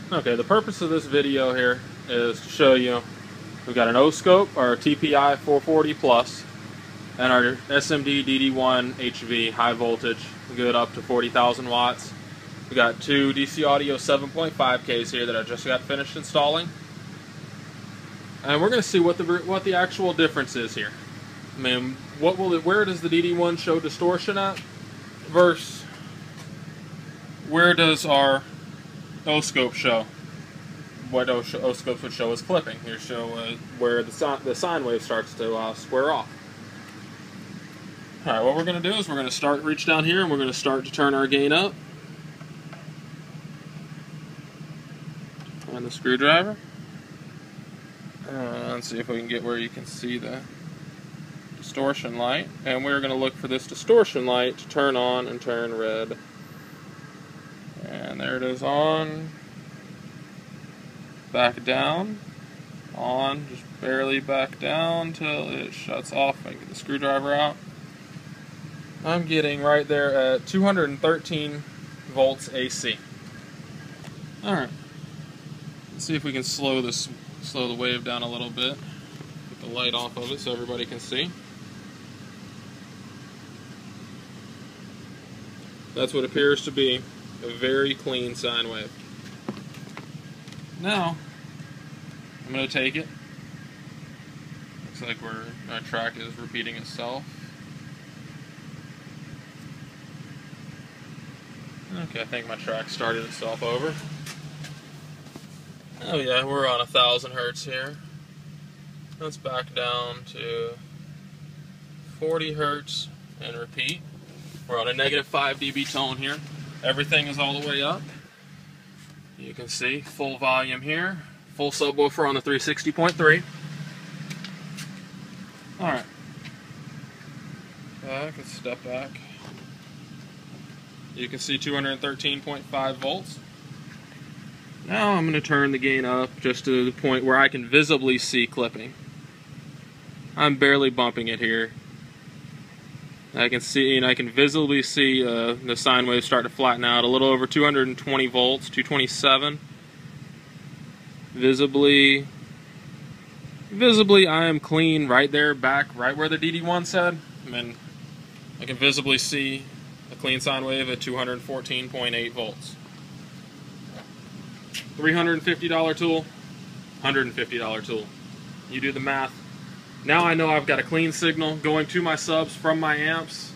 Okay, the purpose of this video here is to show you we've got an O-scope, our TPI440 Plus, and our SMD DD1 HV high voltage, good up to 40,000 watts. We got two DC Audio 7.5Ks here that I just got finished installing, and we're going to see what the actual difference is here. I mean, where does the DD1 show distortion at versus where does our O-scope show? What O-scopes would show is clipping. Here show where the sine wave starts to square off. Alright, what we're going to do is we're going to reach down here and we're going to start to turn our gain up. And the screwdriver. Let's see if we can get where you can see the distortion light. And we're going to look for this distortion light to turn on and turn red. And there it is, on, back down, on, just barely back down till it shuts off. I get the screwdriver out. I'm getting right there at 213 volts AC. Alright, let's see if we can slow the wave down a little bit. Get the light off of it so everybody can see. That's what appears to be a very clean sine wave. Now, I'm going to take it. Looks like our track is repeating itself. Okay, I think my track started itself over. Oh yeah, we're on 1,000 hertz here. Let's back down to 40 hertz and repeat. We're on a -5 dB tone here. Everything is all the way up. You can see full volume here, full subwoofer on the 360.3. Alright. Let's step back. You can see 213.5 volts. Now I'm going to turn the gain up just to the point where I can visibly see clipping. I'm barely bumping it here. I can see, and I can visibly see the sine wave start to flatten out a little over 220 volts, 227. Visibly, I am clean right there, back right where the DD1 said. I mean, I can visibly see a clean sine wave at 214.8 volts. $350 tool, $150 tool. You do the math. Now I know I've got a clean signal going to my subs from my amps.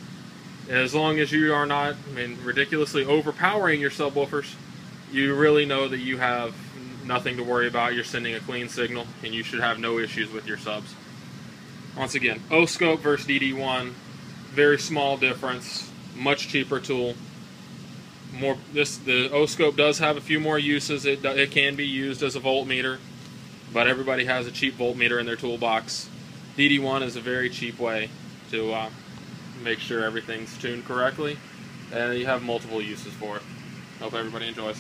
As long as you are not, ridiculously overpowering your subwoofers, you really know that you have nothing to worry about. You're sending a clean signal, and you should have no issues with your subs. Once again, O-scope versus DD1, very small difference, much cheaper tool. The O-scope does have a few more uses. It can be used as a voltmeter, but everybody has a cheap voltmeter in their toolbox. DD1 is a very cheap way to make sure everything's tuned correctly, and you have multiple uses for it. Hope everybody enjoys.